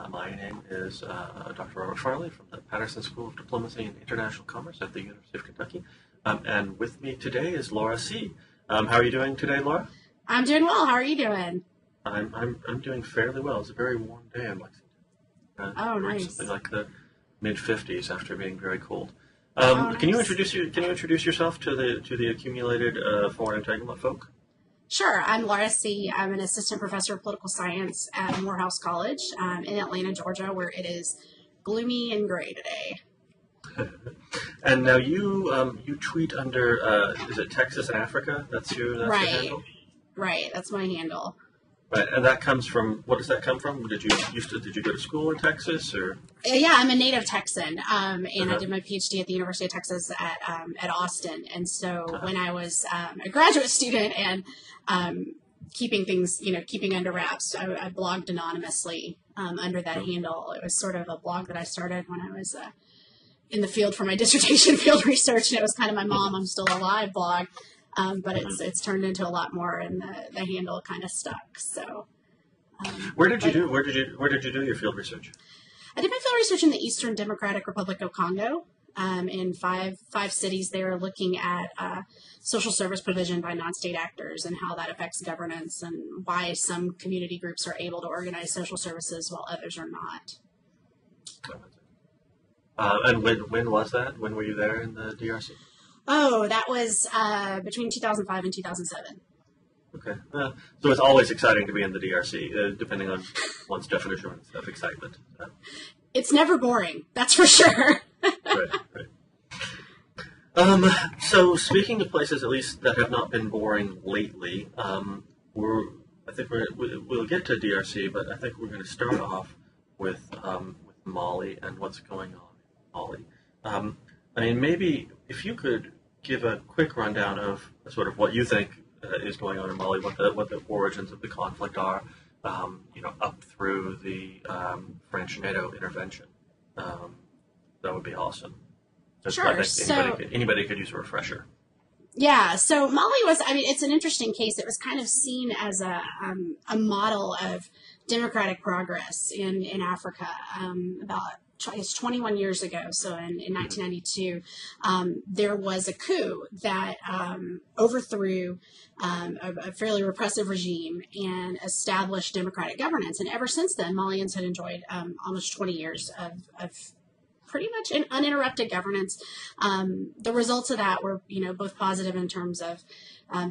My name is Dr. Robert Farley from the Patterson School of Diplomacy and International Commerce at the University of Kentucky. And with me today is Laura Seay. How are you doing today, Laura? I'm doing well. How are you doing? I'm doing fairly well. It's a very warm day in Lexington. Oh, nice. Something like the mid-50s after being very cold. Nice. Can you introduce yourself to the accumulated foreign entanglement folk? Sure. I'm Laura Seay. I'm an assistant professor of political science at Morehouse College in Atlanta, Georgia, where it is gloomy and gray today. And now you tweet under is it Texas and Africa? That's your handle? Right. That's my handle. Right, and that comes from, what does that come from? Did you go to school in Texas, or? Yeah, I'm a native Texan, and I did my PhD at the University of Texas at Austin. And so when I was a graduate student and keeping things, keeping under wraps, I blogged anonymously under that handle. It was sort of a blog that I started when I was in the field for my dissertation field research, and it was kind of my mom, I'm still alive blog. But it's turned into a lot more, and the handle kind of stuck. So, where did you do your field research? I did my field research in the Eastern Democratic Republic of Congo, in five cities there, looking at social service provision by non-state actors and how that affects governance, and why some community groups are able to organize social services while others are not. And when was that? When were you there in the DRC? Oh, that was between 2005 and 2007. Okay. So it's always exciting to be in the DRC, depending on one's definition of excitement. It's never boring, that's for sure. Right. So speaking of places, at least, that have not been boring lately, we'll get to DRC, but I think we're going to start off with Mali and what's going on in Mali. Maybe if you could give a quick rundown of sort of what you think is going on in Mali, what the origins of the conflict are, up through the French NATO intervention, that would be awesome. Sure. I think anybody could use a refresher. Yeah. So Mali was, it's an interesting case. It was kind of seen as a model of democratic progress in Africa about 21 years ago. So in 1992, there was a coup that overthrew a fairly repressive regime and established democratic governance. And ever since then, Malians had enjoyed almost 20 years of pretty much an uninterrupted governance. The results of that were, both positive in terms of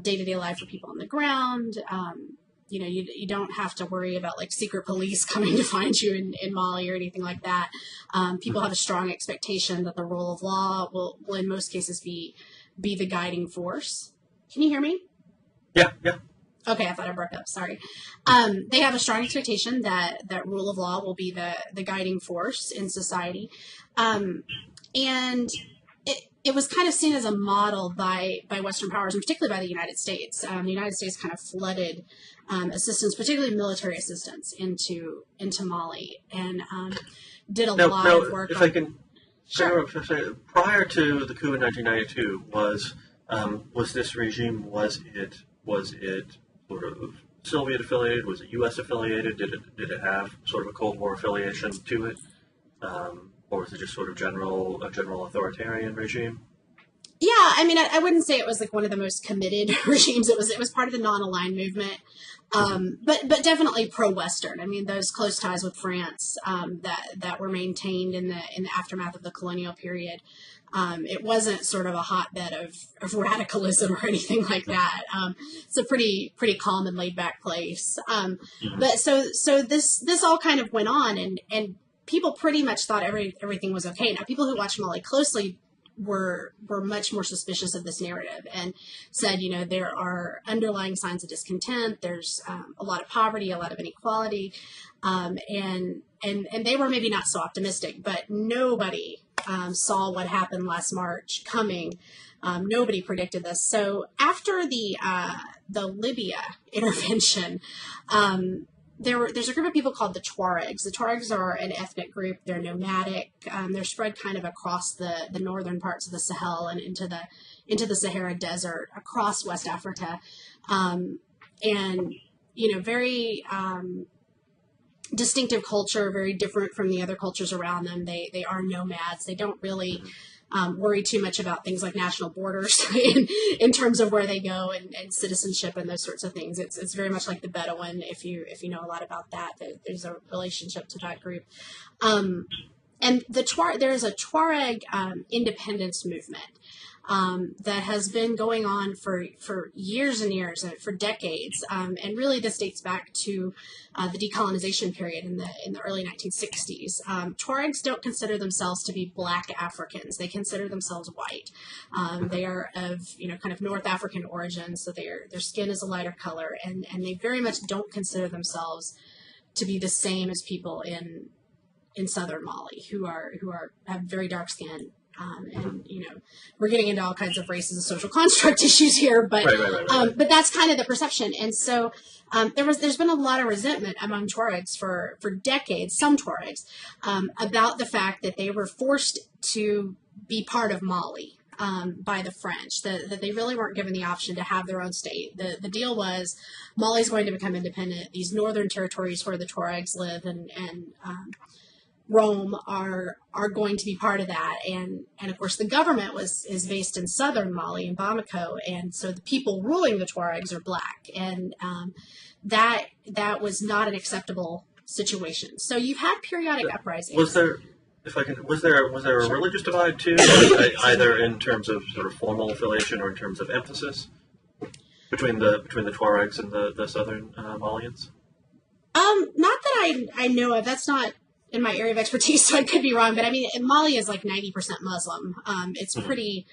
day-to-day life for people on the ground. You don't have to worry about like secret police coming to find you in Mali or anything like that. People have a strong expectation that the rule of law will in most cases be the guiding force. Can you hear me? Yeah. Okay, I thought I broke up. Sorry. They have a strong expectation that rule of law will be the guiding force in society. And it was kind of seen as a model by Western powers, and particularly by the United States. The United States kind of flooded assistance, particularly military assistance, into Mali, and did a lot of work. If I can, sure. Prior to the coup in 1992, was this regime was it sort of Soviet affiliated? Was it U.S. affiliated? Did it have sort of a Cold War affiliation to it? Or was it just sort of a general authoritarian regime? Yeah, I wouldn't say it was like one of the most committed regimes. It was part of the non-aligned movement, but definitely pro-Western. Those close ties with France that were maintained in the aftermath of the colonial period. It wasn't sort of a hotbed of radicalism or anything like that. It's a pretty calm and laid back place. But so this all kind of went on, and people pretty much thought everything was okay. Now, people who watch Mali closely were much more suspicious of this narrative and said, there are underlying signs of discontent. There's a lot of poverty, a lot of inequality, and they were maybe not so optimistic. But nobody saw what happened last March coming. Nobody predicted this. So after the Libya intervention, there's a group of people called the Tuaregs. The Tuaregs are an ethnic group. They're nomadic. They're spread kind of across the northern parts of the Sahel and into the Sahara Desert across West Africa, and very distinctive culture, very different from the other cultures around them. They are nomads. They don't really worry too much about things like national borders in terms of where they go and citizenship and those sorts of things. It's very much like the Bedouin, if you know a lot about that. There's a relationship to that group. And there is a Tuareg independence movement that has been going on for years and years, for decades, and really this dates back to the decolonization period in the early 1960s. Tuaregs don't consider themselves to be Black Africans; they consider themselves white. They are of kind of North African origin, so their skin is a lighter color, and they very much don't consider themselves to be the same as people in southern Mali who have very dark skin. And we're getting into all kinds of races and social construct issues here, but Right. But that's kind of the perception. And so there's been a lot of resentment among Tuaregs for decades, some Tuaregs, about the fact that they were forced to be part of Mali by the French, that they really weren't given the option to have their own state. The deal was Mali's going to become independent. These northern territories where the Tuaregs live and Rome are going to be part of that, and of course the government is based in southern Mali in Bamako, and so the people ruling the Tuaregs are Black, and that was not an acceptable situation. So you've had periodic uprisings. Was there a religious divide too, either in terms of sort of formal affiliation or in terms of emphasis between the Tuaregs and the southern Malians? Not that I know of. That's not in my area of expertise, so I could be wrong. But I mean, Mali is like 90% Muslim. It's pretty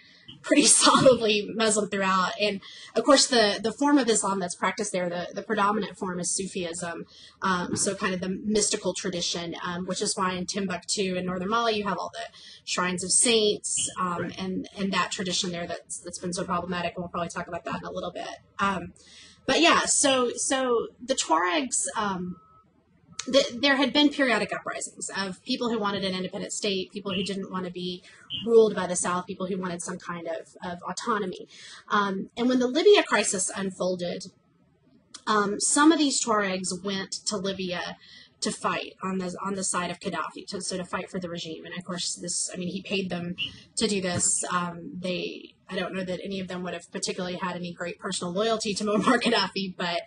solidly Muslim throughout. And of course, the form of Islam that's practiced there, the predominant form is Sufism. So kind of the mystical tradition, which is why in Timbuktu in northern Mali, you have all the shrines of saints, and that tradition there that's been so problematic. And we'll probably talk about that in a little bit. But yeah, so the Tuaregs, there had been periodic uprisings of people who wanted an independent state, people who didn't want to be ruled by the South, people who wanted some kind of autonomy. And when the Libya crisis unfolded, some of these Tuaregs went to Libya to fight on the side of Gaddafi, to fight for the regime. And of course, he paid them to do this. I don't know that any of them would have particularly had any great personal loyalty to Muammar Gaddafi, but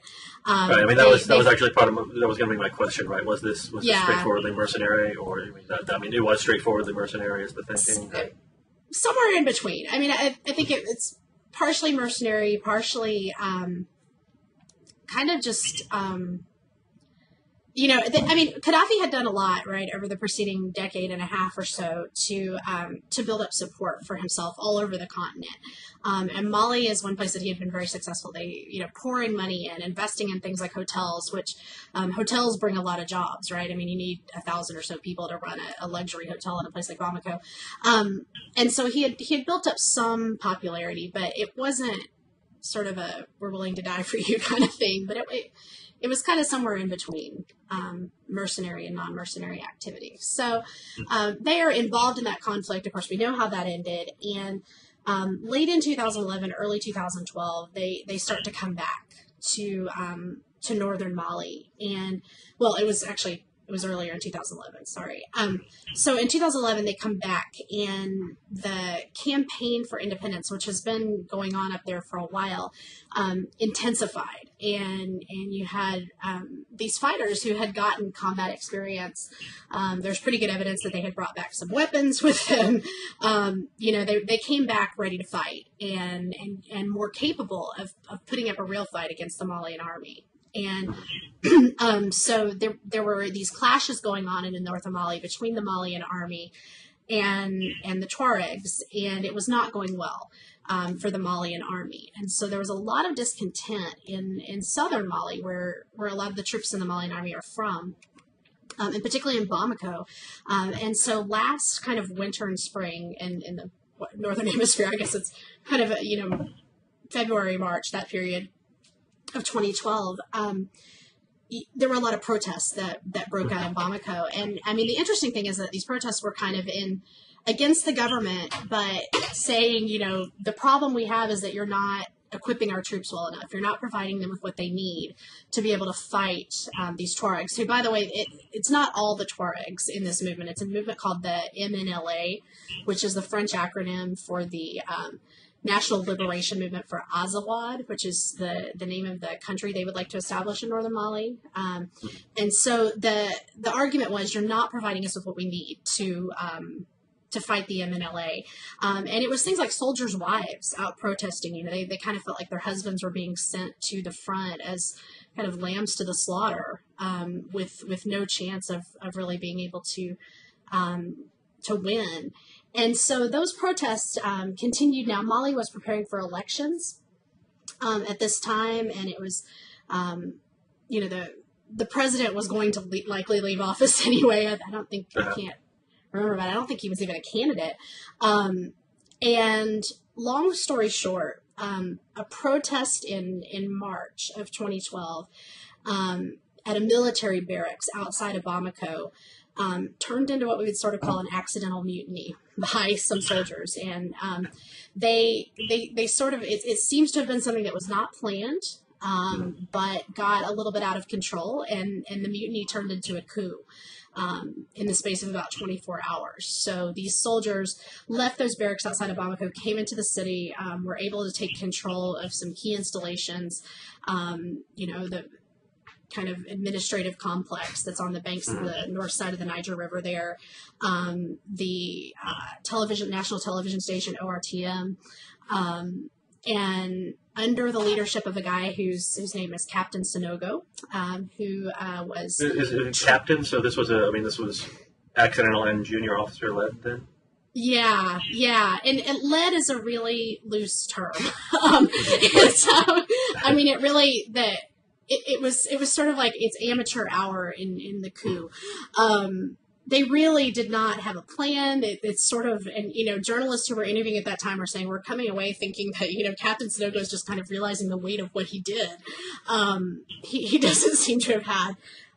right. I mean, that was actually part of that was going to be my question, right? Was this straightforwardly mercenary, or it was straightforwardly mercenary is the thinking? Somewhere in between. I mean, I think it's partially mercenary, partially kind of just. Gaddafi had done a lot, right, over the preceding decade and a half or so to build up support for himself all over the continent. And Mali is one place that he had been very successful. They, pouring money in, investing in things like hotels, which hotels bring a lot of jobs, right? I mean, you need 1,000 or so people to run a luxury hotel in a place like Bamako. And so he had built up some popularity, but it wasn't sort of a we're willing to die for you kind of thing. But it was kind of somewhere in between mercenary and non-mercenary activity. So they are involved in that conflict. Of course, we know how that ended. And late in 2011, early 2012, they start to come back to northern Mali. And, well, it was earlier in 2011, sorry. So in 2011, they come back, and the campaign for independence, which has been going on up there for a while, intensified. And you had these fighters who had gotten combat experience. There's pretty good evidence that they had brought back some weapons with them. They came back ready to fight and more capable of putting up a real fight against the Malian army. And so there were these clashes going on in the north of Mali between the Malian army and the Tuaregs, and it was not going well for the Malian army. And so there was a lot of discontent in southern Mali, where a lot of the troops in the Malian army are from, and particularly in Bamako. And so last kind of winter and spring in the northern hemisphere, I guess it's kind of February, March, that period of 2012, there were a lot of protests that broke out in Bamako. And I mean, the interesting thing is that these protests were kind of against the government, but saying, the problem we have is that you're not equipping our troops well enough. You're not providing them with what they need to be able to fight these Tuaregs, who, by the way, it's not all the Tuaregs in this movement. It's a movement called the MNLA, which is the French acronym for the National Liberation Movement for Azawad, which is the name of the country they would like to establish in northern Mali. And so the argument was, you're not providing us with what we need to fight the MNLA. And it was things like soldiers' wives out protesting. You know, they kind of felt like their husbands were being sent to the front as kind of lambs to the slaughter, with no chance of really being able to win. And so those protests continued. Now, Mali was preparing for elections at this time, and it was, the president was going to likely leave office anyway. I don't think, I can't remember, but I don't think he was even a candidate. And long story short, a protest in March of 2012 at a military barracks outside of Bamako turned into what we would sort of call an accidental mutiny by some soldiers. And they sort of, it seems to have been something that was not planned, but got a little bit out of control, and the mutiny turned into a coup in the space of about 24 hours. So these soldiers left those barracks outside of Bamako, came into the city, were able to take control of some key installations, the kind of administrative complex that's on the banks of the north side of the Niger River there, the national television station ORTM, and under the leadership of a guy whose name is Captain Sanogo, who was... Is it captain? So this was accidental and junior officer led then? Yeah. And led is a really loose term. It was sort of like its amateur hour in the coup. They really did not have a plan. It's sort of, and journalists who were interviewing at that time were saying, we're coming away thinking that Captain Sanogo is just kind of realizing the weight of what he did. He doesn't seem to have had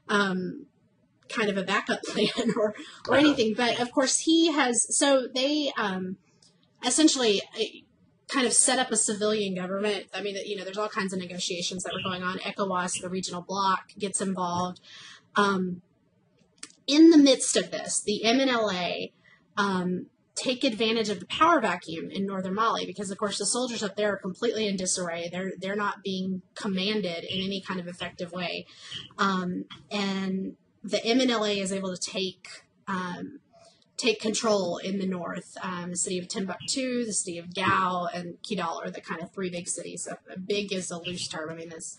kind of a backup plan or anything. But of course he has. So they essentially kind of set up a civilian government. I mean, there's all kinds of negotiations that were going on. ECOWAS, the regional bloc, gets involved. In the midst of this, the MNLA take advantage of the power vacuum in northern Mali, because, of course, the soldiers up there are completely in disarray. They're not being commanded in any kind of effective way. And the MNLA is able to take control in the north. The city of Timbuktu, the city of Gao, and Kidal are the kind of three big cities. Big is a loose term. I mean, it's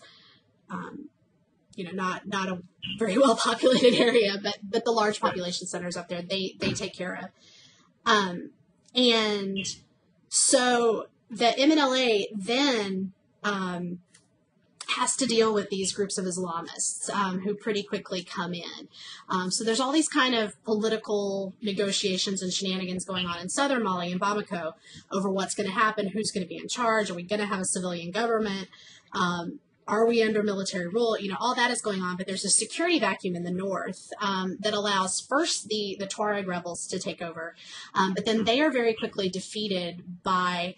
not a very well populated area, but the large population centers up there, they take care of. And so the MNLA then has to deal with these groups of Islamists who pretty quickly come in. So there's all these kind of political negotiations and shenanigans going on in southern Mali and Bamako over what's going to happen, who's going to be in charge, are we going to have a civilian government, are we under military rule? All that is going on, but there's a security vacuum in the north that allows first the Tuareg rebels to take over, but then they are very quickly defeated by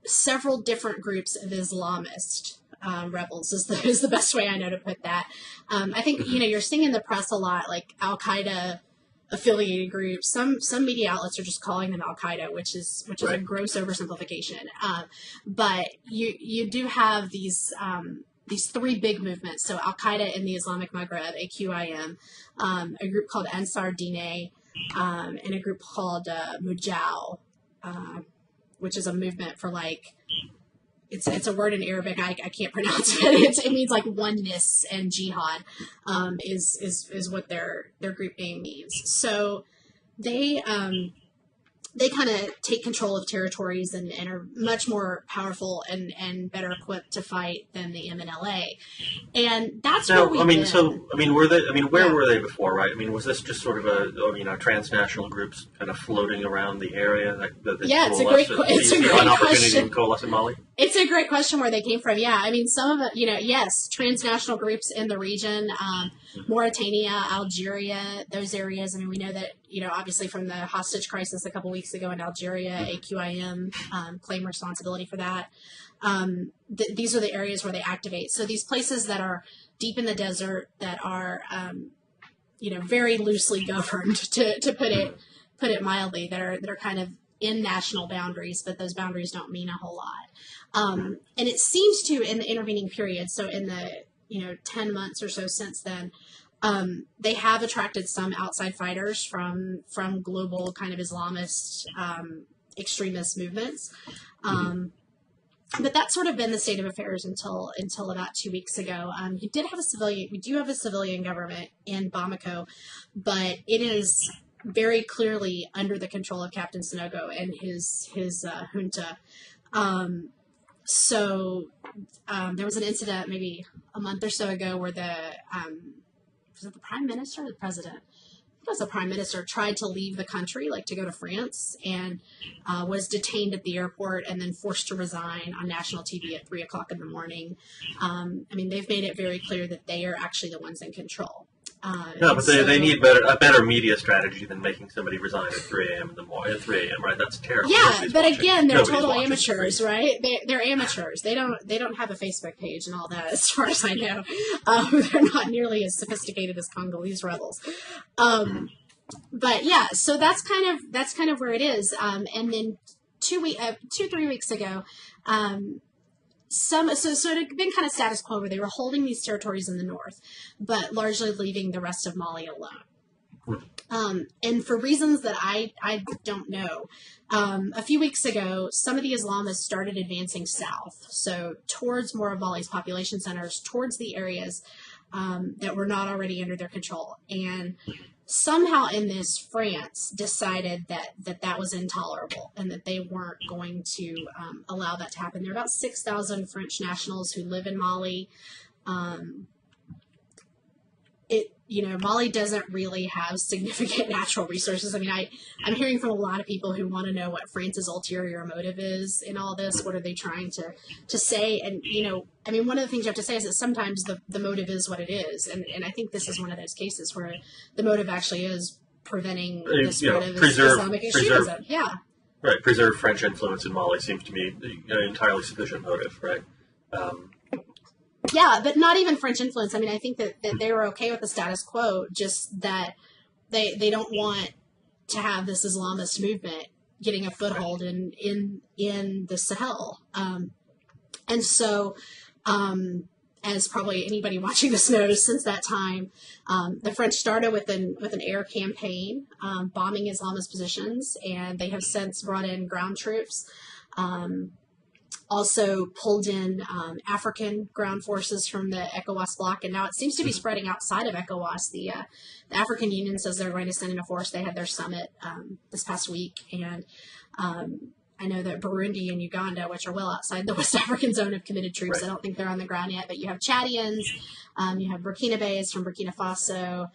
several different groups of Islamist rebels is the best way I know to put that. I think, you're seeing in the press a lot, like Al-Qaeda affiliated groups. Some media outlets are just calling them Al-Qaeda, which is a gross oversimplification. But you do have these three big movements. So Al-Qaeda in the Islamic Maghreb, AQIM, a group called Ansar Dine, and a group called Mujal, which is a movement for it's a word in Arabic I can't pronounce, but it means like oneness and jihad is what their group name means. So they kind of take control of territories and are much more powerful and better equipped to fight than the MNLA. And that's where we where were they before, right? I mean, was this just sort of a transnational groups kind of floating around the area that it's a great question. Coalesce in Mali? It's a great question where they came from. Yeah, I mean, some of it, yes, transnational groups in the region. Mauritania, Algeria, those areas. I mean, we know that, obviously from the hostage crisis a couple weeks ago in Algeria, AQIM claimed responsibility for that. These are the areas where they activate. So these places that are deep in the desert, that are, very loosely governed, to put it mildly, that are kind of in national boundaries, but those boundaries don't mean a whole lot. And it seems to, in the intervening period, so in the 10 months or so since then, they have attracted some outside fighters from global kind of Islamist extremist movements. But that's sort of been the state of affairs until about 2 weeks ago. We do have a civilian government in Bamako, but it is very clearly under the control of Captain Sanogo and his junta. So there was an incident maybe a month or so ago where was it the prime minister or the president? I think it was the prime minister, tried to leave the country, like to go to France, and was detained at the airport and then forced to resign on national TV at 3:00 in the morning. They've made it very clear that they are actually the ones in control. But they need a better media strategy than making somebody resign at 3 a.m. in the morning. At 3 a.m., right? That's terrible. Yeah, but again, they're total amateurs, right? They're amateurs. They don't have a Facebook page and all that, as far as I know. They're not nearly as sophisticated as Congolese rebels. But yeah, so that's kind of where it is. And then 3 weeks ago, so it had been kind of status quo where they were holding these territories in the north, but largely leaving the rest of Mali alone. And for reasons that I don't know, a few weeks ago, some of the Islamists started advancing south, so towards more of Mali's population centers, towards the areas that were not already under their control. And somehow in this, France decided that was intolerable and that they weren't going to allow that to happen. There are about 6,000 French nationals who live in Mali. Mali doesn't really have significant natural resources. I mean, I'm hearing from a lot of people who want to know what France's ulterior motive is in all this. What are they trying to say? And, one of the things you have to say is that sometimes the motive is what it is. And I think this is one of those cases where the motive actually is preventing the spread of Islamic extremism. Yeah. Right. Preserve French influence in Mali seems to me an entirely sufficient motive, right? Yeah, but not even French influence. I mean, I think that they were okay with the status quo, just that they don't want to have this Islamist movement getting a foothold in the Sahel. And so, as probably anybody watching this knows, since that time, the French started with an air campaign, bombing Islamist positions, and they have since brought in ground troops. Also pulled in African ground forces from the ECOWAS bloc, and now it seems to be spreading outside of ECOWAS. The African Union says they're going to send in a force. They had their summit this past week, and I know that Burundi and Uganda, which are well outside the West African zone, have committed troops. Right. I don't think they're on the ground yet, but you have Chadians, you have Burkinabés from Burkina Faso,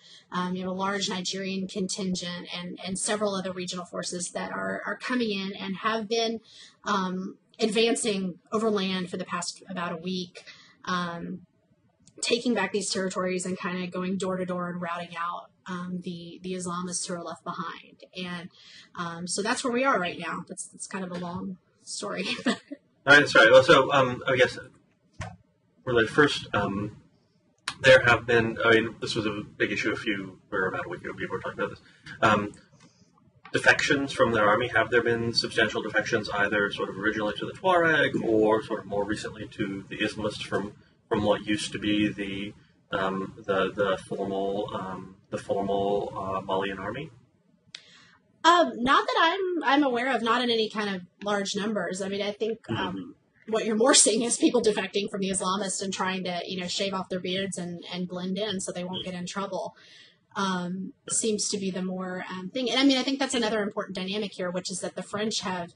you have a large Nigerian contingent, and several other regional forces that are coming in and have been advancing overland for the past about a week, taking back these territories and kind of going door to door and routing out the Islamists who are left behind. And so that's where we are right now. That's kind of a long story. That's right. Well, so I guess really first, there have been, this was a big issue about a week ago, people were talking about this. Defections from their army. Have there been substantial defections, either sort of originally to the Tuareg or sort of more recently to the Islamists from what used to be the formal Malian army? Not that I'm aware of. Not in any kind of large numbers. I mean, I think what you're more seeing is people defecting from the Islamists and trying to shave off their beards and blend in so they won't get in trouble. Seems to be the more thing. And I think that's another important dynamic here, which is that the French have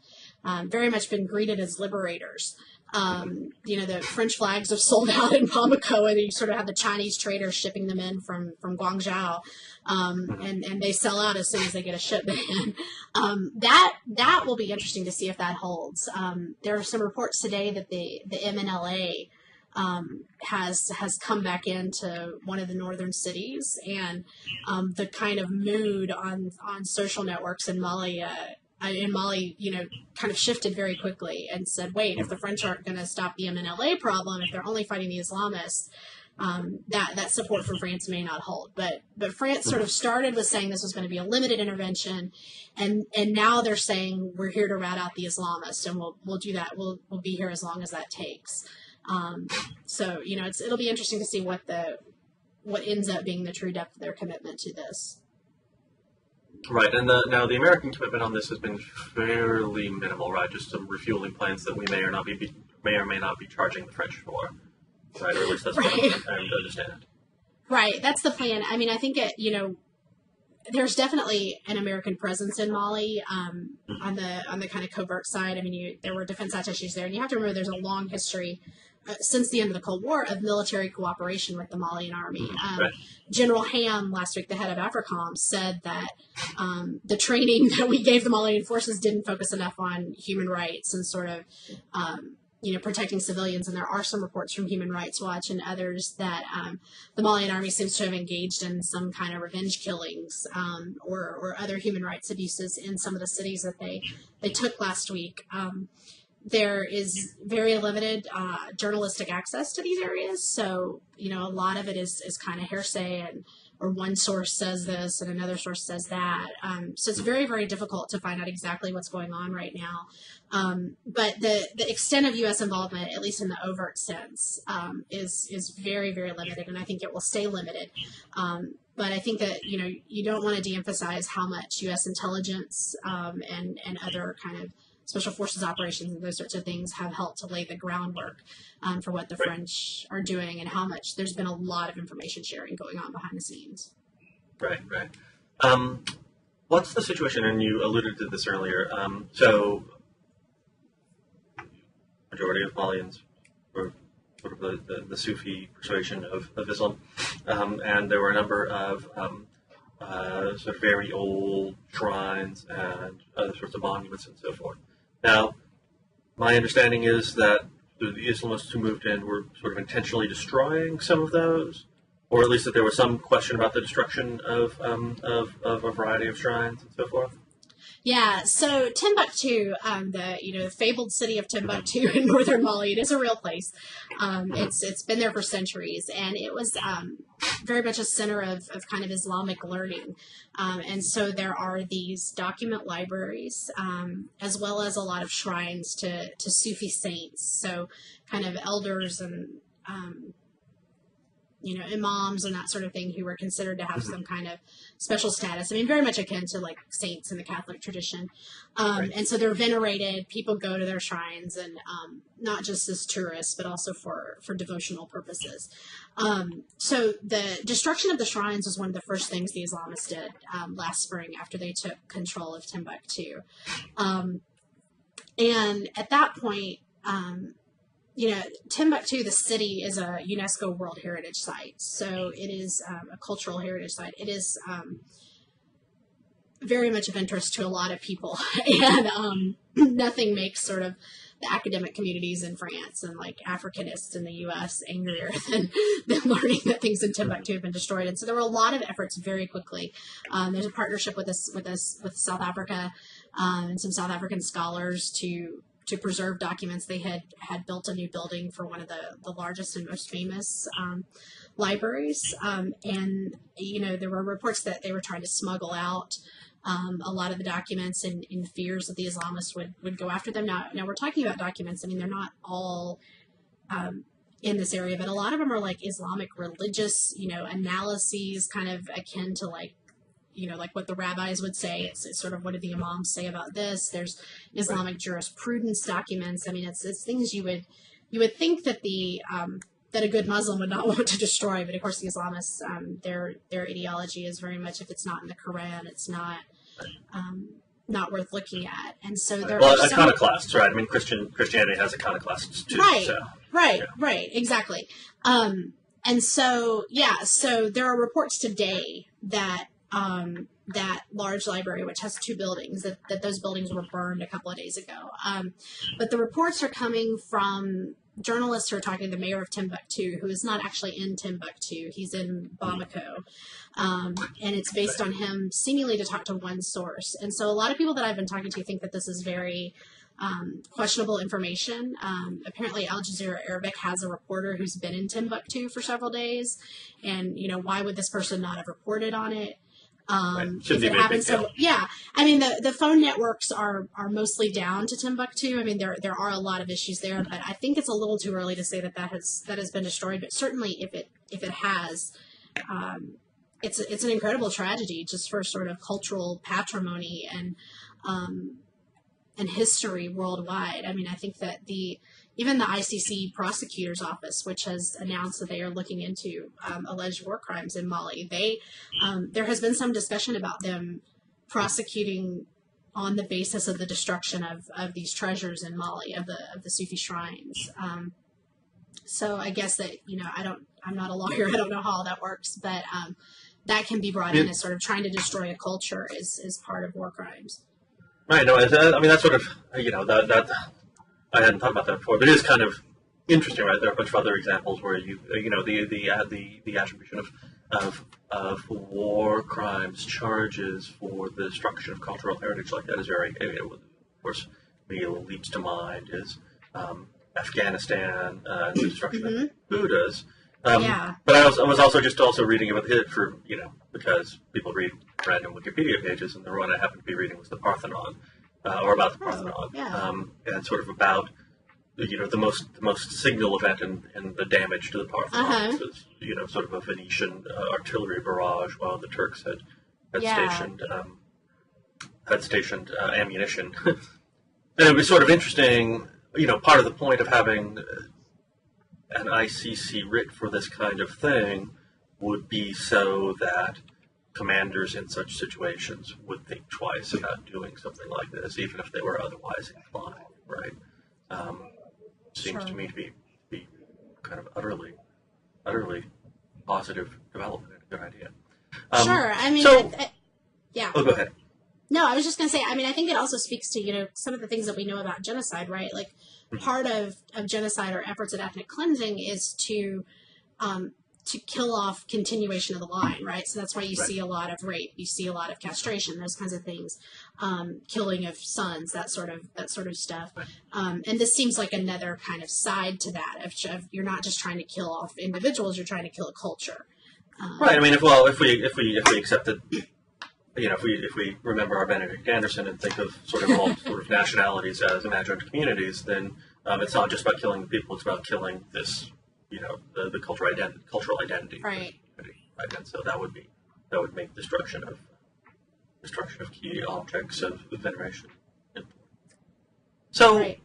very much been greeted as liberators. The French flags have sold out in Bamako, and you sort of have the Chinese traders shipping them in from Guangzhou, and they sell out as soon as they get a shipment in. That will be interesting to see if that holds. There are some reports today that the MNLA has come back into one of the northern cities, and the kind of mood on social networks in Mali, kind of shifted very quickly and said, wait, if the French aren't going to stop the MNLA problem, if they're only fighting the Islamists, that support for France may not hold. But France sort of started with saying this was going to be a limited intervention, and now they're saying we're here to rat out the Islamists, and we'll do that. We'll be here as long as that takes. So it'll be interesting to see what ends up being the true depth of their commitment to this. Right, and now the American commitment on this has been fairly minimal, right? Just some refueling plans that we may or may not be charging the French for, right? Or at least that's what I understand. Right, that's the plan. I mean, I think there's definitely an American presence in Mali on the kind of covert side. I mean, there were defense attaches there, and you have to remember there's a long history since the end of the Cold War of military cooperation with the Malian army. Right. General Ham last week, the head of AFRICOM, said that the training that we gave the Malian forces didn't focus enough on human rights and sort of protecting civilians. And there are some reports from Human Rights Watch and others that the Malian army seems to have engaged in some kind of revenge killings or other human rights abuses in some of the cities that they took last week. There is very limited journalistic access to these areas, so a lot of it is kind of hearsay, or one source says this and another source says that. So it's very, very difficult to find out exactly what's going on right now. But the extent of U.S. involvement, at least in the overt sense, is very, very limited, and I think it will stay limited. But I think that you don't want to de-emphasize how much U.S. intelligence and other kind of special forces operations and those sorts of things have helped to lay the groundwork for what the French are doing, and how much there's been a lot of information sharing going on behind the scenes. Right. What's the situation, and you alluded to this earlier, so majority of Malians were sort of the Sufi persuasion of Islam, and there were a number of sort of very old shrines and other sorts of monuments and so forth. Now, my understanding is that the Islamists who moved in were sort of intentionally destroying some of those, or at least that there was some question about the destruction of a variety of shrines and so forth. Yeah, so Timbuktu, the fabled city of Timbuktu in northern Mali, it is a real place. It's been there for centuries, and it was very much a center of kind of Islamic learning. And so there are these document libraries, as well as a lot of shrines to Sufi saints. So kind of elders and imams and that sort of thing who were considered to have some kind of special status. I mean, very much akin to like saints in the Catholic tradition. And so they're venerated. People go to their shrines, and not just as tourists, but also for devotional purposes. So the destruction of the shrines was one of the first things the Islamists did last spring after they took control of Timbuktu. And at that point, Timbuktu, the city, is a UNESCO World Heritage Site. So it is a cultural heritage site. It is very much of interest to a lot of people. And nothing makes sort of the academic communities in France and like Africanists in the U.S. angrier than learning that things in Timbuktu have been destroyed. And so there were a lot of efforts very quickly. There's a partnership with South Africa and some South African scholars to preserve documents. They had built a new building for one of the largest and most famous libraries. And, there were reports that they were trying to smuggle out a lot of the documents in fears that the Islamists would go after them. Now we're talking about documents. I mean, they're not all in this area, but a lot of them are like Islamic religious, analyses kind of akin to like what the rabbis would say. It's sort of, what did the imams say about this? There's Islamic jurisprudence documents. I mean, it's things you would think that that a good Muslim would not want to destroy, but of course the Islamists, their ideology is very much, if it's not in the Quran, it's not worth looking at. And so there are iconoclasts, right? I mean, Christianity has iconoclasts too. Right, exactly. And so there are reports today that that large library, which has 2 buildings, that those buildings were burned a couple of days ago. But the reports are coming from journalists who are talking to the mayor of Timbuktu, who is not actually in Timbuktu. He's in Bamako. And it's based on him seemingly to talk to one source. And so a lot of people that I've been talking to think that this is very questionable information. Apparently Al Jazeera Arabic has a reporter who's been in Timbuktu for several days. And, why would this person not have reported on it? If it happens, yeah. I mean, the phone networks are mostly down to Timbuktu. I mean, there are a lot of issues there, but I think it's a little too early to say that has been destroyed. But certainly, if it has, it's an incredible tragedy just for sort of cultural patrimony and history worldwide. I mean, I think that even the ICC prosecutor's office, which has announced that they are looking into alleged war crimes in Mali, there has been some discussion about them prosecuting on the basis of the destruction of these treasures in Mali, of the Sufi shrines. So I guess that, I'm not a lawyer, I don't know how all that works, but that can be brought in as sort of trying to destroy a culture is part of war crimes. Right. No, I mean, that's sort of, that I hadn't thought about that before, but it is kind of interesting, right? There are a bunch of other examples where the attribution of war crimes charges for the destruction of cultural heritage like that is very, of course, immediately leaps to mind is Afghanistan, the destruction of Buddhas. But I was also reading about it because people read random Wikipedia pages, and the one I happened to be reading was the Parthenon. Or about the Parthenon, and sort of about the most signal event in the damage to the Parthenon was sort of a Venetian artillery barrage while the Turks had stationed ammunition, and it was sort of interesting. Part of the point of having an ICC writ for this kind of thing would be so that commanders in such situations would think twice about doing something like this, even if they were otherwise inclined, right? Seems to me to be kind of utterly positive development and a good idea. Sure. I mean, yeah. Oh, go ahead. No, I was just going to say, I mean, I think it also speaks to, some of the things that we know about genocide, right? Like, part of genocide or efforts at ethnic cleansing is to kill off continuation of the line, right? So that's why you see a lot of rape, you see a lot of castration, those kinds of things, killing of sons, that sort of stuff. And this seems like another kind of side to that of you're not just trying to kill off individuals, you're trying to kill a culture. Right. I mean, if we accept that, if we remember our Benedict Anderson and think of sort of all sort of nationalities as imagined communities, then it's not just about killing the people; it's about killing this. The cultural identity, right? Right, and so that would make destruction of key objects of veneration. So, right.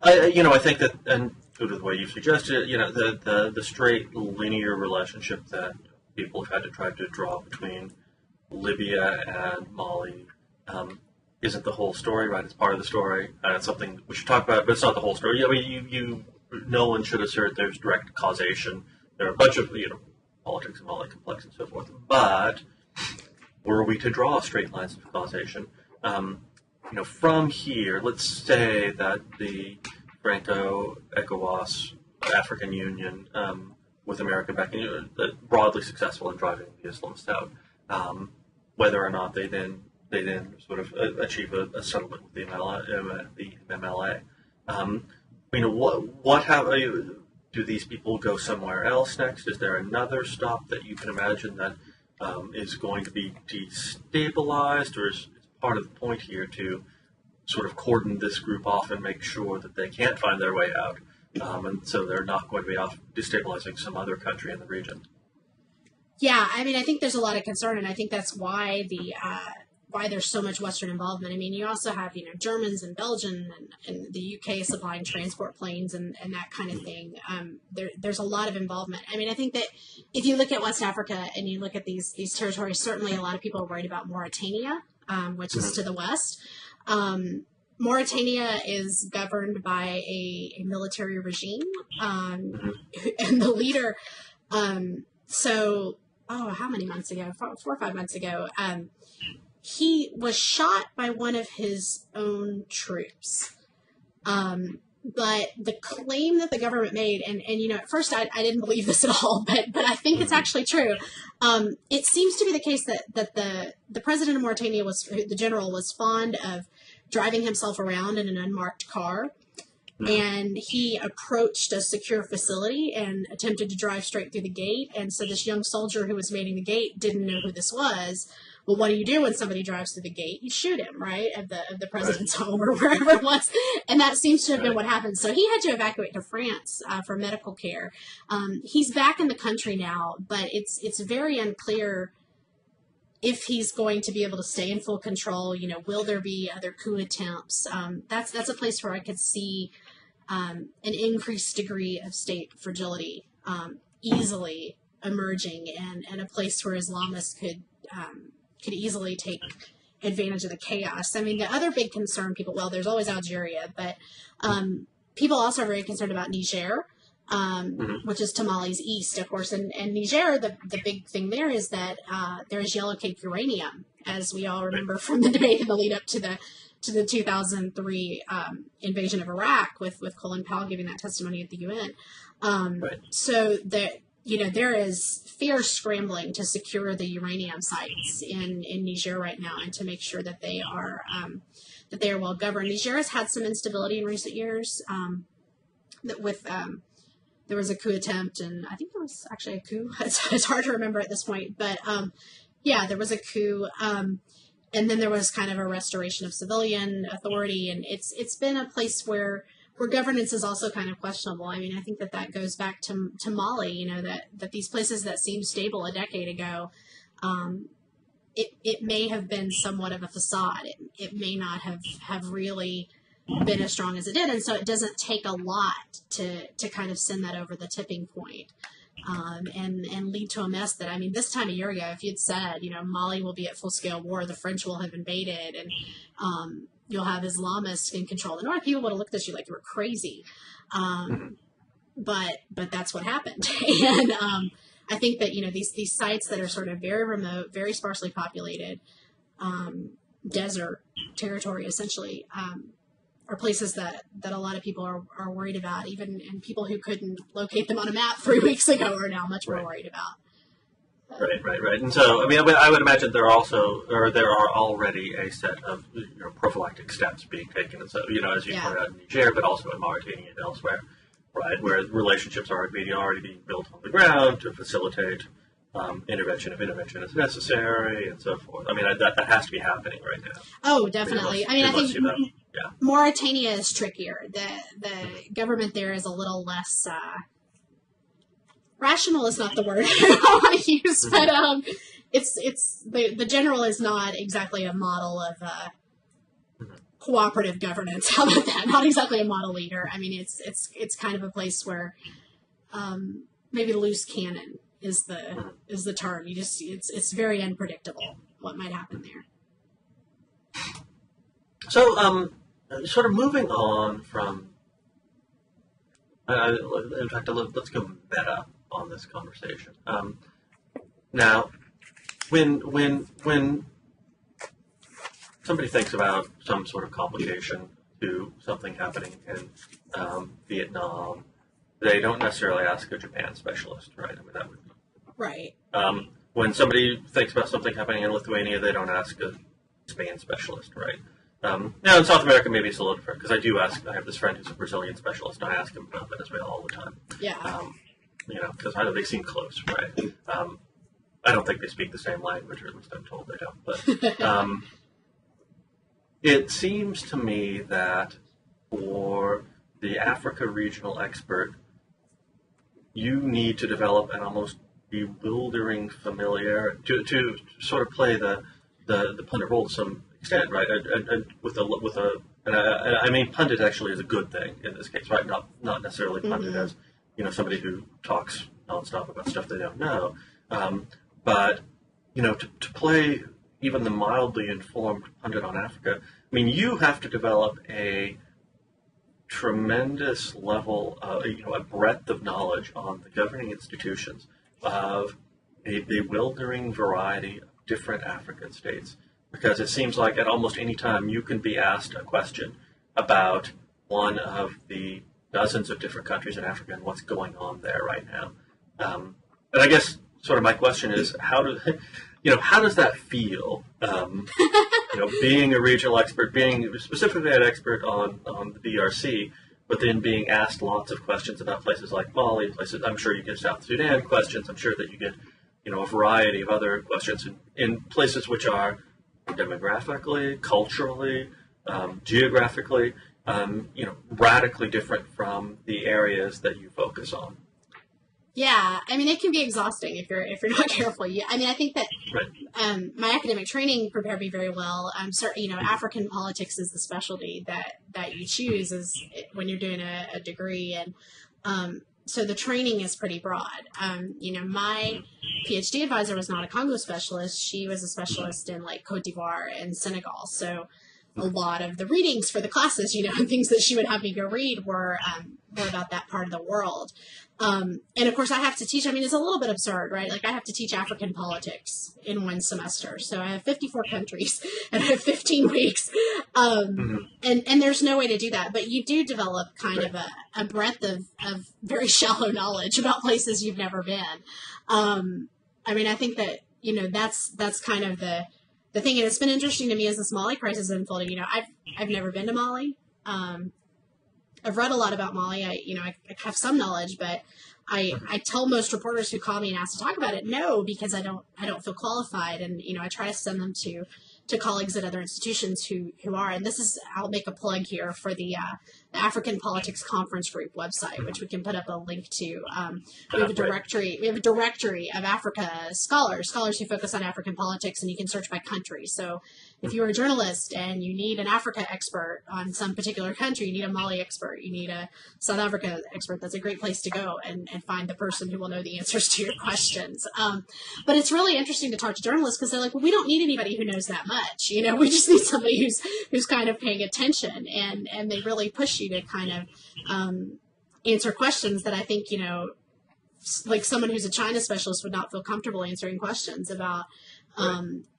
I think that, and due to the way you suggested, the straight linear relationship that people have had to try to draw between Libya and Mali. Isn't the whole story, right? It's part of the story. It's something we should talk about, but it's not the whole story. I mean, no one should assert there's direct causation. There are a bunch of, politics and all that complex and so forth. But were we to draw straight lines of causation, from here, let's say that the Franco-ECOWAS African Union with America backing, broadly successful in driving the Islamists out, whether or not they then sort of achieve a settlement with the MLA. Do these people go somewhere else next? Is there another stop that you can imagine that is going to be destabilized, or is part of the point here to sort of cordon this group off and make sure that they can't find their way out, and so they're not going to be off destabilizing some other country in the region? Yeah, I mean, I think there's a lot of concern, and I think that's why why there's so much Western involvement. I mean, you also have, Germans and Belgians and the UK supplying transport planes and that kind of thing. There's a lot of involvement. I mean, I think that if you look at West Africa and you look at these territories, certainly a lot of people are worried about Mauritania, which is to the west. Mauritania is governed by a military regime, and the leader, how many months ago? 4 or 5 months ago, he was shot by one of his own troops. But the claim that the government made, and at first I didn't believe this at all, but I think it's actually true. It seems to be the case that the president of Mauritania the general was fond of driving himself around in an unmarked car. And he approached a secure facility and attempted to drive straight through the gate. And so this young soldier who was manning the gate didn't know who this was. Well, what do you do when somebody drives through the gate? You shoot him, right, of the president's home or wherever it was. And that seems to have been what happened. So he had to evacuate to France for medical care. He's back in the country now, but it's very unclear if he's going to be able to stay in full control. Will there be other coup attempts? That's a place where I could see an increased degree of state fragility easily emerging, and a place where Islamists could easily take advantage of the chaos. I mean, the other big concern there's always Algeria, but people also are very concerned about Niger, which is to Mali's east, of course. And Niger, the big thing there is that there is yellow cake uranium, as we all remember from the debate in the lead up to the 2003 invasion of Iraq, with Colin Powell giving that testimony at the UN. So that there is fierce scrambling to secure the uranium sites in Niger right now, and to make sure that they are well governed. Niger has had some instability in recent years. There was a coup attempt, and I think there was actually a coup. It's hard to remember at this point, but there was a coup. And then there was kind of a restoration of civilian authority, and it's been a place where governance is also kind of questionable. I mean, I think that goes back to Mali, that these places that seemed stable a decade ago, it may have been somewhat of a facade. It may not have really been as strong as it did, and so it doesn't take a lot to kind of send that over the tipping point. And lead to a mess that, I mean, this time a year ago, if you'd said, Mali will be at full-scale war, the French will have invaded, and you'll have Islamists in control of the north, people would have looked at you like you were crazy. But that's what happened. And I think that, these sites that are sort of very remote, very sparsely populated, desert territory, essentially, are places that a lot of people are worried about, and people who couldn't locate them on a map 3 weeks ago are now much more worried about. Right. And so, I would imagine there are already a set of prophylactic steps being taken. And so, as you pointed out in Niger, but also in Mauritania and elsewhere, right, where relationships are already being built on the ground to facilitate intervention if intervention is necessary, and so forth. I mean, that has to be happening right now. Oh, definitely. I think Mauritania is trickier. The government there is a little less rational is not the word I want to use, but it's the general is not exactly a model of cooperative governance. How about that? Not exactly a model leader. I mean, it's kind of a place where maybe loose cannon is the term. It's very unpredictable what might happen there. So, sort of moving on from, in fact, let's go meta on this conversation. Now, when somebody thinks about some sort of complication to something happening in Vietnam, they don't necessarily ask a Japan specialist, right? I mean, that would right. When somebody thinks about something happening in Lithuania, they don't ask a Spain specialist, right? Now, in South America, maybe it's a little different, because I have this friend who's a Brazilian specialist, and I ask him about Venezuela all the time. Yeah. Because they seem close, right? I don't think they speak the same language, or at least I'm told they don't. But it seems to me that for the Africa regional expert, you need to develop an almost bewildering familiarity to sort of play the pundit role to some extent, right? And I mean, pundit actually is a good thing in this case, right? Not necessarily pundit as somebody who talks nonstop about stuff they don't know, but to play even the mildly informed pundit on Africa. I mean, you have to develop a tremendous level of, a breadth of knowledge on the governing institutions of a bewildering variety of different African states, because it seems like at almost any time you can be asked a question about one of the dozens of different countries in Africa and what's going on there right now. And I guess sort of my question is, how does that feel? Being a regional expert, being specifically an expert on the DRC, but then being asked lots of questions about places like Mali, places I'm sure you get South Sudan questions. I'm sure that you get a variety of other questions in places which are demographically, culturally, geographically, radically different from the areas that you focus on. Yeah, I mean, it can be exhausting if you're not careful. I think that my academic training prepared me very well. African politics is the specialty that you choose when you're doing a degree, and so the training is pretty broad. My PhD advisor was not a Congo specialist; she was a specialist in like Cote d'Ivoire and Senegal. So a lot of the readings for the classes, and things that she would have me go read were about that part of the world. And of course I have to teach, it's a little bit absurd, right? Like I have to teach African politics in one semester. So I have 54 countries and I have 15 weeks. And there's no way to do that, but you do develop kind of a breadth of very shallow knowledge about places you've never been. I think that, that's kind of the thing. And it's been interesting to me as this Mali crisis unfolded. I've never been to Mali. I've read a lot about Mali. I have some knowledge, but I tell most reporters who call me and ask to talk about it, no, because I don't feel qualified. And, I try to send them to colleagues at other institutions who are, and I'll make a plug here for the African Politics Conference Group website, which we can put up a link to. We have a directory of Africa scholars who focus on African politics, and you can search by country. So if you're a journalist and you need an Africa expert on some particular country, you need a Mali expert, you need a South Africa expert, that's a great place to go and find the person who will know the answers to your questions. But it's really interesting to talk to journalists because they're like, well, we don't need anybody who knows that much. We just need somebody who's kind of paying attention, and they really push you to kind of answer questions that I think, like someone who's a China specialist would not feel comfortable answering questions about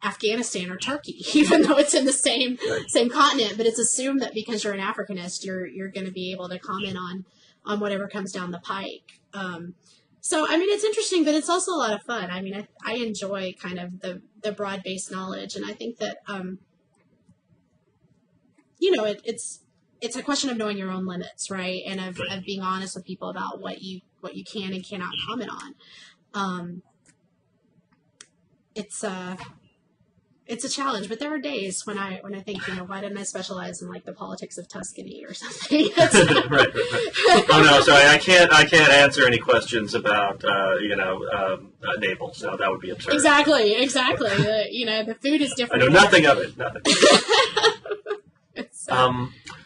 Afghanistan or Turkey, even though it's in the same continent. But it's assumed that because you're an Africanist, you're going to be able to comment on whatever comes down the pike. So, it's interesting, but it's also a lot of fun. I enjoy kind of the broad-based knowledge, and I think that, it's a question of knowing your own limits, right? And of being honest with people about what you can and cannot comment on. It's a challenge, but there are days when I think, why didn't I specialize in like the politics of Tuscany or something? Right. Oh no, sorry, I can't answer any questions about navel, so that would be absurd. Exactly. The food is different. I know nothing of it. Nothing.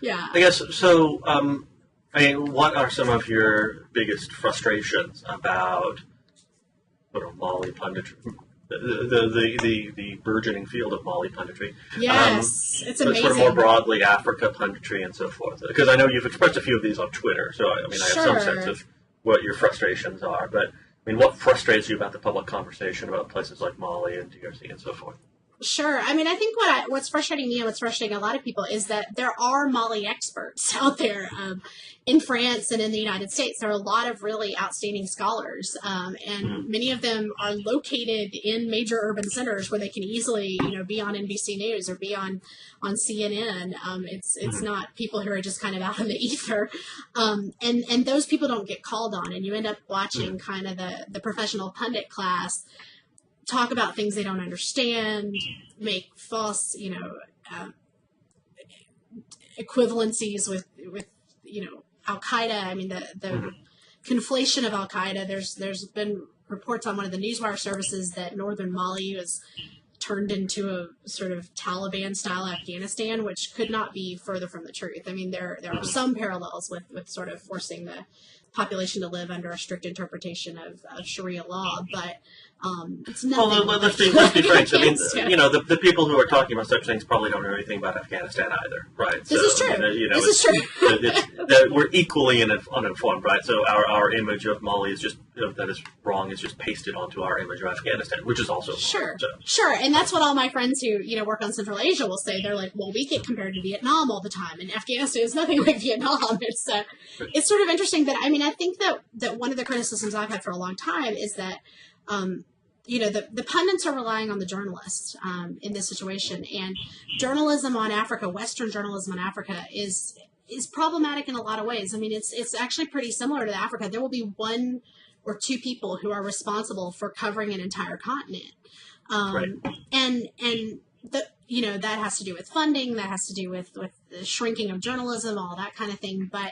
Yeah. I guess so. What are some of your biggest frustrations about Mali punditry? The burgeoning field of Mali punditry. Yes, it's amazing. Sort of more broadly, Africa punditry and so forth. Because I know you've expressed a few of these on Twitter, so I have some sense of what your frustrations are. But what frustrates you about the public conversation about places like Mali and DRC and so forth? Sure. I think what's frustrating me and what's frustrating a lot of people is that there are Mali experts out there in France and in the United States. There are a lot of really outstanding scholars, and many of them are located in major urban centers where they can easily, be on NBC News or be on CNN. It's not people who are just kind of out in the ether, and those people don't get called on, and you end up watching kind of the professional pundit class talk about things they don't understand, make false, equivalencies with Al-Qaeda. The conflation of Al-Qaeda. There's been reports on one of the newswire services that northern Mali was turned into a sort of Taliban-style Afghanistan, which could not be further from the truth. There are some parallels with sort of forcing the population to live under a strict interpretation of Sharia law, but It's nothing. Well, let's be frank. I mean, yeah. the people who are talking about such things probably don't know anything about Afghanistan either, right? This is true. This is true. We're equally uninformed, right? So our image of Mali is just that is wrong is just pasted onto our image of Afghanistan, which is also sure, so. Sure, and that's what all my friends who work on Central Asia will say. They're like, well, we get compared to Vietnam all the time, and Afghanistan is nothing like Vietnam. It's sort of interesting, but I mean, I think that one of the criticisms I've had for a long time is that. The pundits are relying on the journalists in this situation, and journalism on Africa, Western journalism on Africa, is problematic in a lot of ways. I mean, it's actually pretty similar to Africa. There will be one or two people who are responsible for covering an entire continent, Right. and that has to do with funding, that has to do with the shrinking of journalism, all that kind of thing. But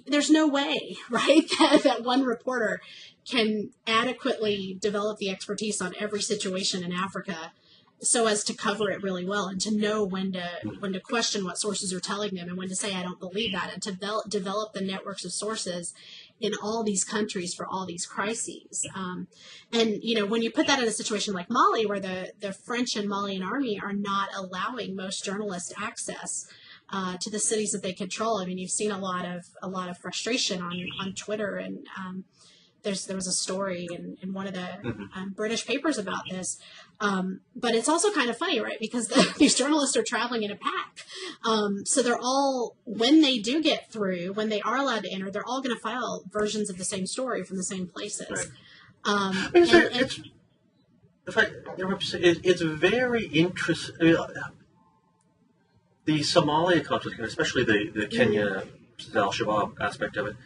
there's no way, right, that one reporter can adequately develop the expertise on every situation in Africa so as to cover it really well and to know when to question what sources are telling them and when to say, I don't believe that, and to develop the networks of sources in all these countries for all these crises. And, when you put that in a situation like Mali, where the French and Malian army are not allowing most journalists access to the cities that they control. I mean, you've seen a lot of frustration on Twitter, and there was a story in one of the British papers about this. But it's also kind of funny, right? Because these journalists are traveling in a pack. So they're all, when they do get through, when they are allowed to enter, they're all going to file versions of the same story from the same places. Right. It's very interesting. The Somalia conflict, and especially the Kenya Al-Shabaab aspect of it,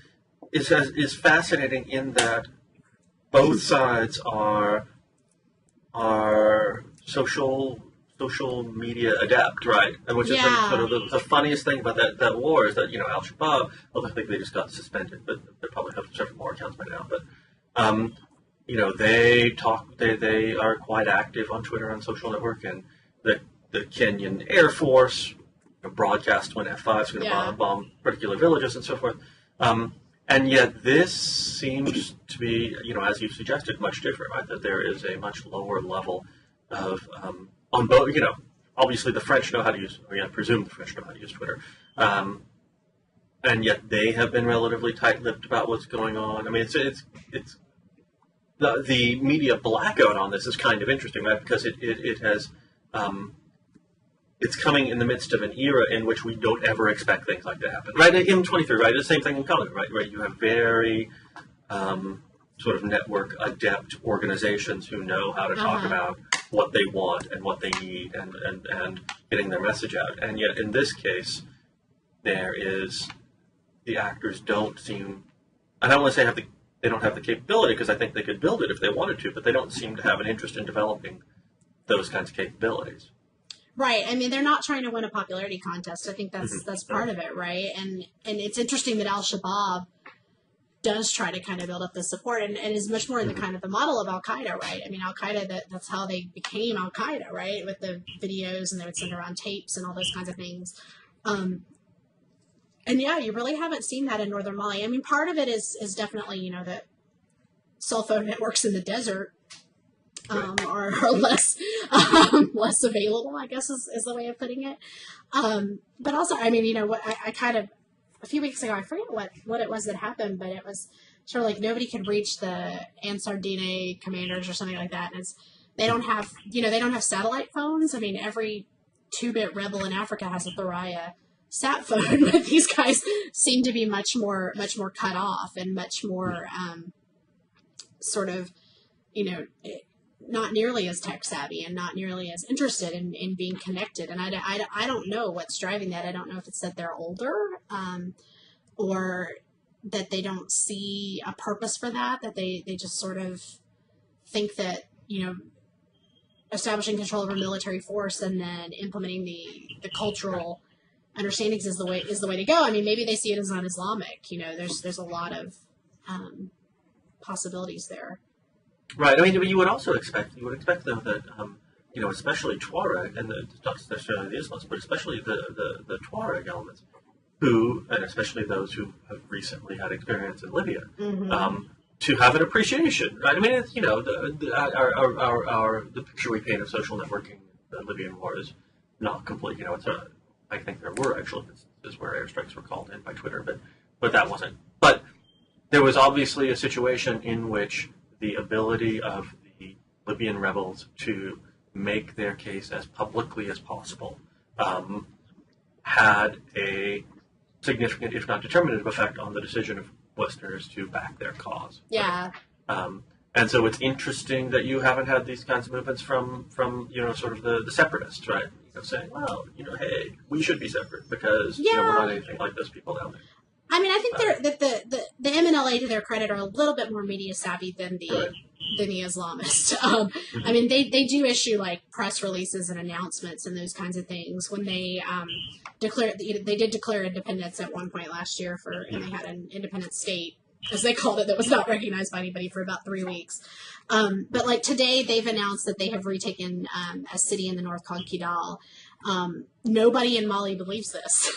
is fascinating in that both sides are social media adept, right? And which is sort of the funniest thing about that war is that Al-Shabaab, although I think they just got suspended, but they probably have several more accounts by now. But they are quite active on Twitter and social network, and the Kenyan Air Force broadcast when F-5 is going to bomb particular villages and so forth. And yet this seems to be, as you suggested, much different, right? That there is a much lower level of, on both, obviously the French know how to use, I presume the French know how to use Twitter. And yet they have been relatively tight-lipped about what's going on. I mean, it's the media blackout on this is kind of interesting, right? Because it has, it's coming in the midst of an era in which we don't ever expect things like that to happen. Right, in 23, right? The same thing in Colby, right? You have very sort of network adept organizations who know how to talk about what they want and what they need and getting their message out. And yet in this case, the actors don't seem, I don't want to say they don't have the capability, because I think they could build it if they wanted to, but they don't seem to have an interest in developing those kinds of capabilities. Right. I mean, they're not trying to win a popularity contest. I think that's part of it, right? And it's interesting that Al-Shabaab does try to kind of build up the support and is much more in the kind of the model of Al-Qaeda, right? I mean, Al-Qaeda, that's how they became Al-Qaeda, right? With the videos, and they would send around tapes and all those kinds of things. And yeah, you really haven't seen that in northern Mali. I mean, part of it is definitely, that cell phone networks in the desert are less available, I guess is the way of putting it. But also, I mean, I kind of, a few weeks ago, I forget what it was that happened, but it was sort of like nobody could reach the Ansar Dine commanders or something like that. And they don't have satellite phones. I mean, every 2-bit rebel in Africa has a Thuraya sat phone, but these guys seem to be much more cut off and much more sort of, not nearly as tech savvy and not nearly as interested in being connected. And I don't know what's driving that. I don't know if it's that they're older or that they don't see a purpose for that they just sort of think that, establishing control over military force and then implementing the cultural understandings is the way to go. I mean, maybe they see it as un-Islamic. There's a lot of possibilities there. Right. I mean, you would expect though that especially Tuareg, and not necessarily the Islamists, but especially the Tuareg elements, and especially those who have recently had experience in Libya, to have an appreciation, right? I mean, it's, the picture we paint of social networking, the Libyan war, is not complete. I think there were actual instances where airstrikes were called in by Twitter, but that wasn't. But there was obviously a situation in which the ability of the Libyan rebels to make their case as publicly as possible had a significant, if not determinative, effect on the decision of Westerners to back their cause. Yeah. And so it's interesting that you haven't had these kinds of movements from sort of the separatists, right? Saying, well, hey, we should be separate because we're not anything like those people down there. I mean, I think that the MNLA, to their credit, are a little bit more media savvy than the Islamists. I mean, they do issue like press releases and announcements and those kinds of things. When they they did declare independence at one point last year and they had an independent state, as they called it, that was not recognized by anybody for about 3 weeks. But like today, they've announced that they have retaken a city in the north called Kidal. Nobody in Mali believes this.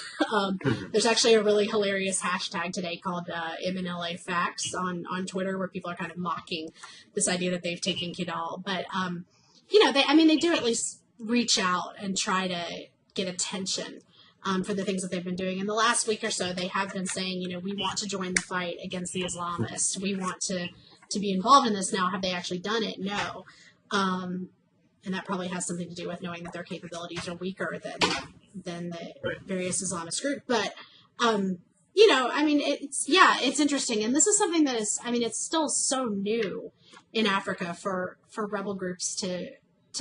There's actually a really hilarious hashtag today called MNLA Facts on Twitter, where people are kind of mocking this idea that they've taken Kidal. But they do at least reach out and try to get attention for the things that they've been doing. In the last week or so, they have been saying, we want to join the fight against the Islamists. We want to be involved in this now. Have they actually done it? No. And that probably has something to do with knowing that their capabilities are weaker than the various Islamist group. But, it's interesting. And this is something that is, it's still so new in Africa for rebel groups to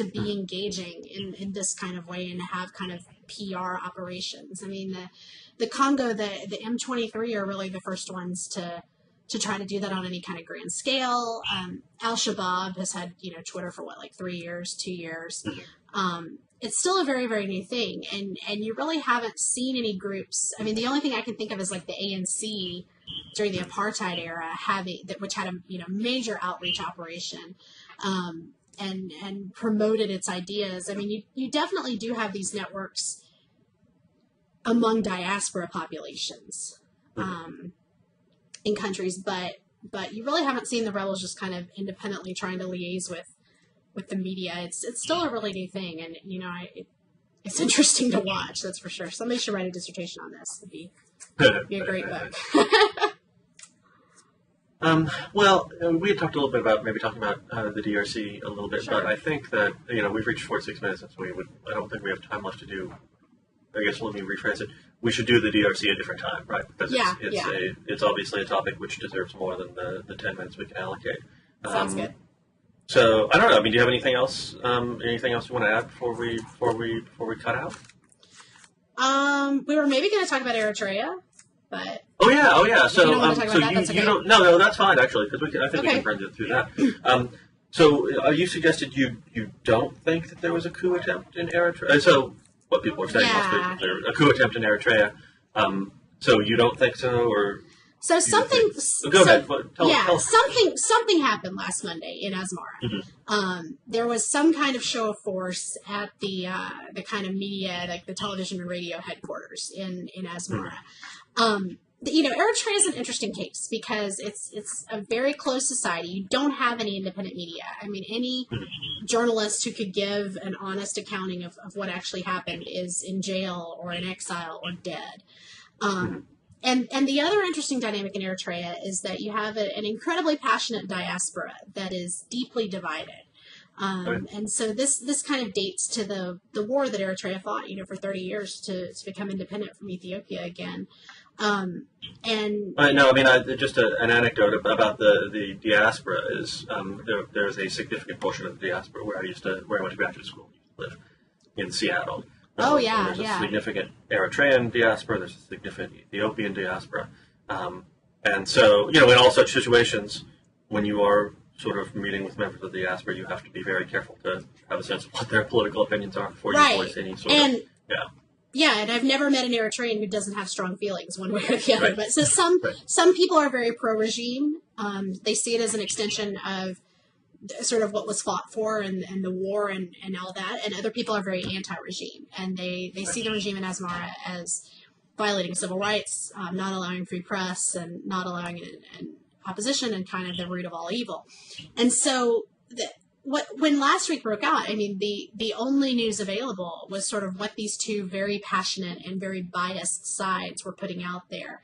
be engaging in this kind of way and to have kind of PR operations. I mean, the Congo, the M23 are really the first ones to try to do that on any kind of grand scale. Al-Shabaab has had, Twitter for 3 years, 2 years. It's still a very, very new thing. And you really haven't seen any groups. I mean, the only thing I can think of is like the ANC during the apartheid era which had a, major outreach operation, and promoted its ideas. I mean, you definitely do have these networks among diaspora populations. In countries, but you really haven't seen the rebels just kind of independently trying to liaise with the media. It's still a really new thing, and it's interesting to watch. That's for sure. Somebody should write a dissertation on this. It'd be a great book. Well, we had talked a little bit about maybe talking about the DRC a little bit, but I think that we've reached 46 minutes, and so I don't think we have time left to do. I guess let me rephrase it. We should do the DRC a different time, right? Because it's obviously a topic which deserves more than the 10 minutes we can allocate. Sounds good. So I don't know. I mean, do you have anything else? Anything else you want to add before we cut out? We were maybe going to talk about Eritrea, but oh yeah. So you don't want to talk about that? you don't. No, that's fine actually, because I think we can run through that. So you suggested you don't think that there was a coup attempt in Eritrea. So what people are saying must be a coup attempt in Eritrea. So you don't think so, or so something? Go ahead. Tell us. Something happened last Monday in Asmara. Mm-hmm. There was some kind of show of force at the kind of media, like the television and radio headquarters in Asmara. Mm-hmm. Eritrea is an interesting case because it's a very closed society. You don't have any independent media. I mean, any journalist who could give an honest accounting of what actually happened is in jail or in exile or dead. And the other interesting dynamic in Eritrea is that you have an incredibly passionate diaspora that is deeply divided. And so this kind of dates to the war that Eritrea fought, for 30 years to become independent from Ethiopia again. Just an anecdote about the diaspora is there's a significant portion of the diaspora where I went to graduate school, live in Seattle. There's a significant Eritrean diaspora. There's a significant Ethiopian diaspora, and so in all such situations, when you are sort of meeting with members of the diaspora, you have to be very careful to have a sense of what their political opinions are before you voice any sort of. Yeah, and I've never met an Eritrean who doesn't have strong feelings one way or the other. Right. But so some people are very pro-regime. They see it as an extension of sort of what was fought for and the war and all that. And other people are very anti-regime. And they see the regime in Asmara as violating civil rights, not allowing free press, and not allowing opposition and kind of the root of all evil. And so when last week broke out, I mean, the only news available was sort of what these two very passionate and very biased sides were putting out there.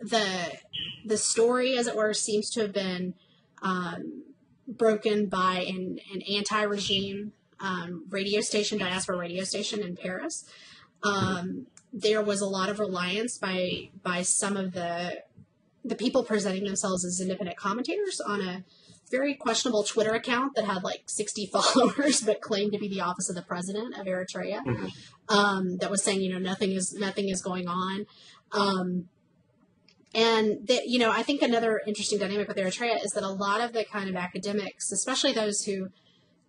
The story, as it were, seems to have been broken by an anti-regime radio station, diaspora radio station in Paris. There was a lot of reliance by some of the people presenting themselves as independent commentators on a very questionable Twitter account that had like 60 followers, but claimed to be the office of the president of Eritrea. That was saying, nothing is going on. And that, I think another interesting dynamic with Eritrea is that a lot of the kind of academics, especially those who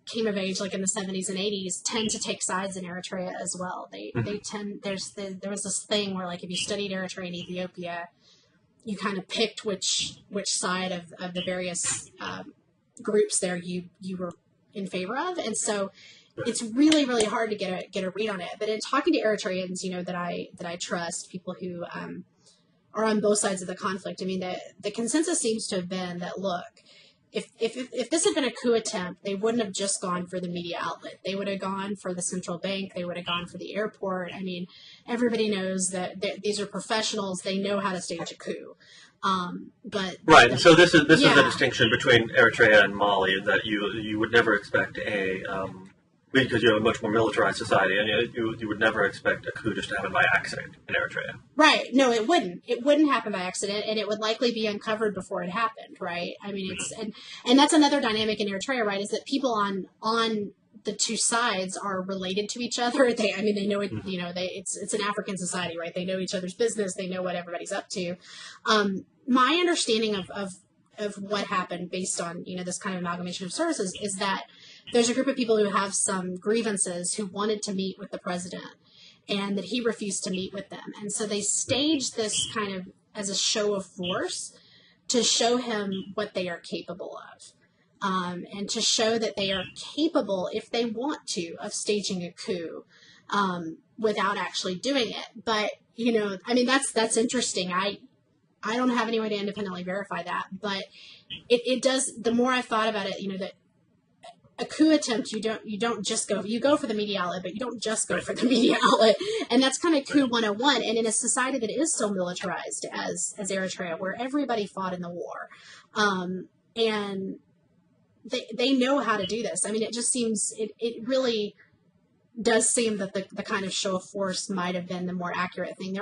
came of age like in the 70s and 80s, tend to take sides in Eritrea as well. They tend, there was this thing where like if you studied Eritrea and Ethiopia, you kind of picked which side of the various groups there you were in favor of. And so it's really, really hard to get a read on it. But in talking to Eritreans, that I trust, people who are on both sides of the conflict, I mean, the consensus seems to have been that, look, if this had been a coup attempt, they wouldn't have just gone for the media outlet. They would have gone for the central bank. They would have gone for the airport. I mean, everybody knows that these are professionals. They know how to stage a coup. But right. So this is the distinction between Eritrea and Mali, that you would never expect because you have a much more militarized society, and you would never expect a coup just to happen by accident in Eritrea. Right. No, it wouldn't. It wouldn't happen by accident, and it would likely be uncovered before it happened, right? I mean, it's and that's another dynamic in Eritrea, right? Is that people on the two sides are related to each other. They know it. It's an African society, right? They know each other's business. They know what everybody's up to. My understanding of what happened, based on this kind of amalgamation of services, is that there's a group of people who have some grievances who wanted to meet with the president, and that he refused to meet with them. And so they staged this kind of as a show of force to show him what they are capable of, and to show that they are capable, if they want to, of staging a coup without actually doing it. But, that's interesting. I don't have any way to independently verify that, but it does, the more I've thought about it, that a coup attempt, you don't just go, you go for the media outlet, but you don't just go for the media outlet. And that's kind of coup 101. And in a society that is so militarized as Eritrea, where everybody fought in the war, and they know how to do this. I mean, it just seems, it really does seem that the kind of show of force might have been the more accurate thing.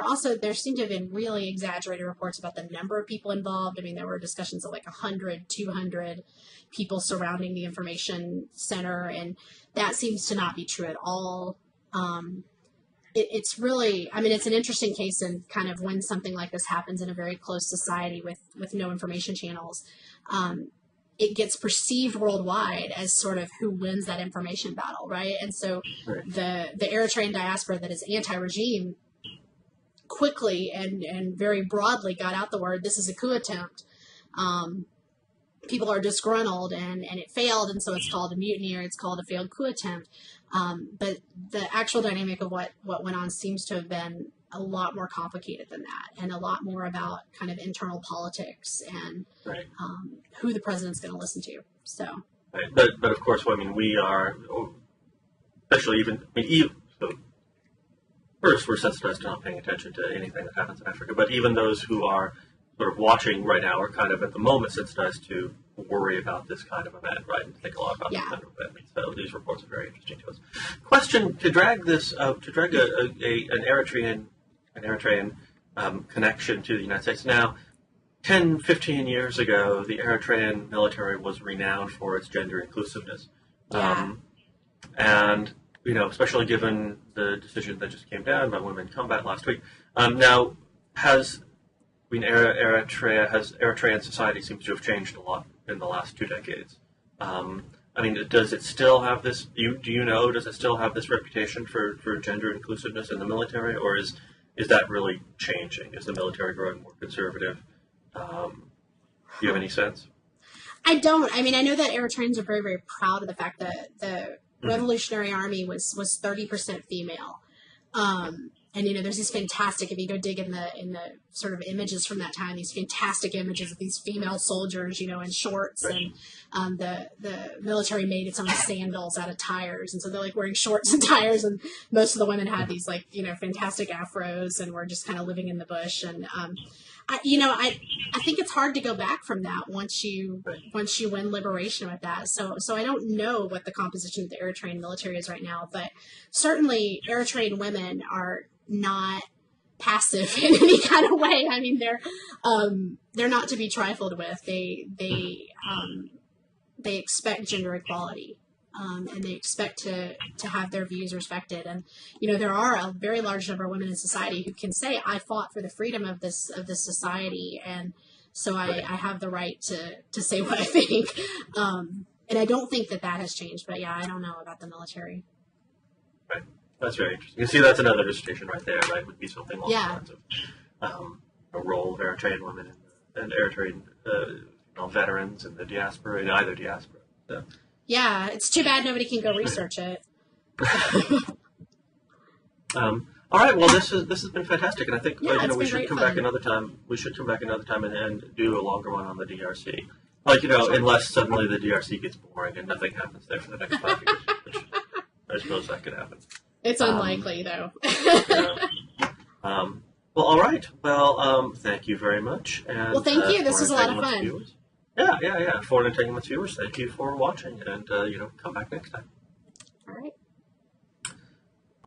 There seem to have been really exaggerated reports about the number of people involved. I mean, there were discussions of like 100, 200 people surrounding the information center, and that seems to not be true at all. It's really, it's an interesting case in kind of when something like this happens in a very close society with no information channels. It gets perceived worldwide as sort of who wins that information battle, right? And so the Eritrean diaspora that is anti-regime quickly and very broadly got out the word, this is a coup attempt. People are disgruntled and it failed, and so it's called a mutiny, or it's called a failed coup attempt. But the actual dynamic of what went on seems to have been a lot more complicated than that, and a lot more about kind of internal politics and who the president's going to listen to. So, but of course, we are, especially so first we're sensitized to not paying attention to anything that happens in Africa, but even those who are sort of watching right now are kind of at the moment sensitized to worry about this kind of event, right? And think a lot about this kind of event. So these reports are very interesting to us. Question: to drag an Eritrean connection to the United States. Now, 10, 15 years ago, the Eritrean military was renowned for its gender inclusiveness. And, especially given the decision that just came down about women in combat last week. Now, Eritrean society seems to have changed a lot in the last 2 decades. Does it still have this, does it still have this reputation for gender inclusiveness in the military, or is that really changing? Is the military growing more conservative? Do you have any sense? I don't. I know that Eritreans are very, very proud of the fact that the Revolutionary Army was 30% female. there's these fantastic, if you go dig in the sort of images from that time, these fantastic images of these female soldiers, in shorts, and the military made its own sandals out of tires. And so they're like wearing shorts and tires, and most of the women had these fantastic afros and were just kind of living in the bush. And, I think it's hard to go back from that once you win liberation with that. So I don't know what the composition of the Eritrean military is right now, but certainly Eritrean women are not passive in any kind of way. I mean, they're not to be trifled with. They expect gender equality. And they expect to have their views respected. And, there are a very large number of women in society who can say, I fought for the freedom of this society. And so I have the right to say what I think. And I don't think that has changed. But, yeah, I don't know about the military. Right. That's very interesting. You see, that's another distinction right there, right? Would be something along the lines of a role of Eritrean women and Eritrean veterans in the diaspora, in either diaspora. So. Yeah, it's too bad nobody can go research it. All right. Well, this has been fantastic, and I think we should come back another time. We should come back another time and do a longer one on the DRC. Unless suddenly the DRC gets boring and nothing happens there for the next 5 years, which I suppose that could happen. It's unlikely, though. Well, all right. Well, thank you very much. And, thank you. This was a lot of fun. Viewers, Yeah. Foreign Entanglements viewers, thank you for watching, and come back next time.